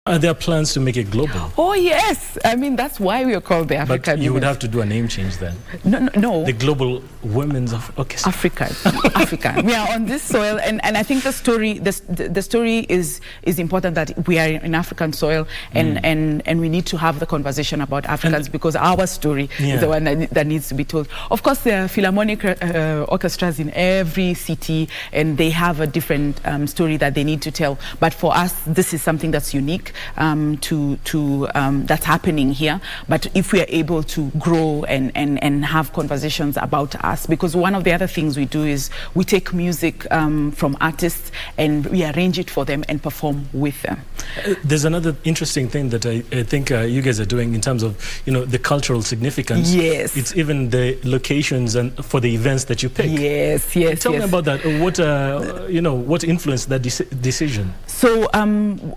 Are there plans to make it global? Oh yes, I mean that's why we are called the African. But you would have to do a name change then. No. The Global Women's of Africa. We are on this soil, and I think the story is important that we are in African soil, and we need to have the conversation about Africans, because our story is the one that needs to be told. Of course, there are philharmonic orchestras in every city, and they have a different story that they need to tell. But for us, this is something that's unique. That's happening here. But if we are able to grow and have conversations about us, because one of the other things we do is we take music from artists and we arrange it for them and perform with them. There's another interesting thing that I think you guys are doing in terms of the cultural significance. Yes. It's even the locations and for the events that you pick. Yes. Tell me about that. What influenced that decision? So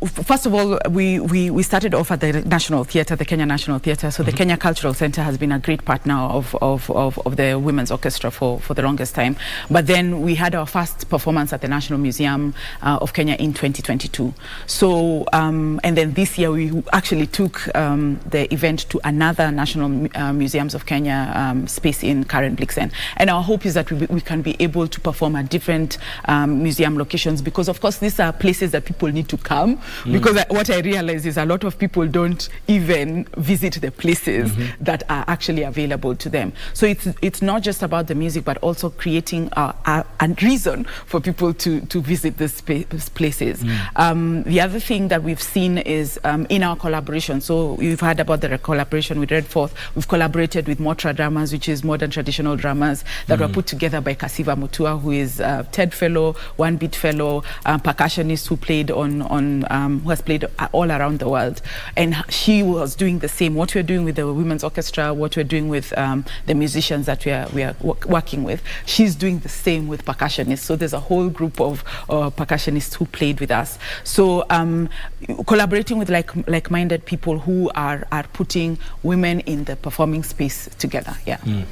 first of all, we started off at the National Theatre, the Kenya National Theatre. So the Kenya Cultural Centre has been a great partner of the Women's Orchestra for the longest time. But then we had our first performance at the National Museum of Kenya in 2022. So and then this year we actually took the event to another National Museums of Kenya space in Karen Blixen. And our hope is that we can be able to perform at different museum locations, because of course these are places that people need to come, because what I realize is a lot of people don't even visit the places that are actually available to them. So it's not just about the music, but also creating a reason for people to visit these places. The other thing that we've seen is in our collaboration. So we've heard about the collaboration with Red Fourth. We've collaborated with Motra Dramas, which is modern traditional dramas that were put together by Kasiva Mutua, who is a TED Fellow, One Beat Fellow, percussionist who played who has played all around the world. And she was doing the same. What we're doing with the Women's Orchestra, what we're doing with the musicians that we are working with, she's doing the same with percussionists. So there's a whole group of percussionists who played with us. So collaborating with like-minded people who are putting women in the performing space together.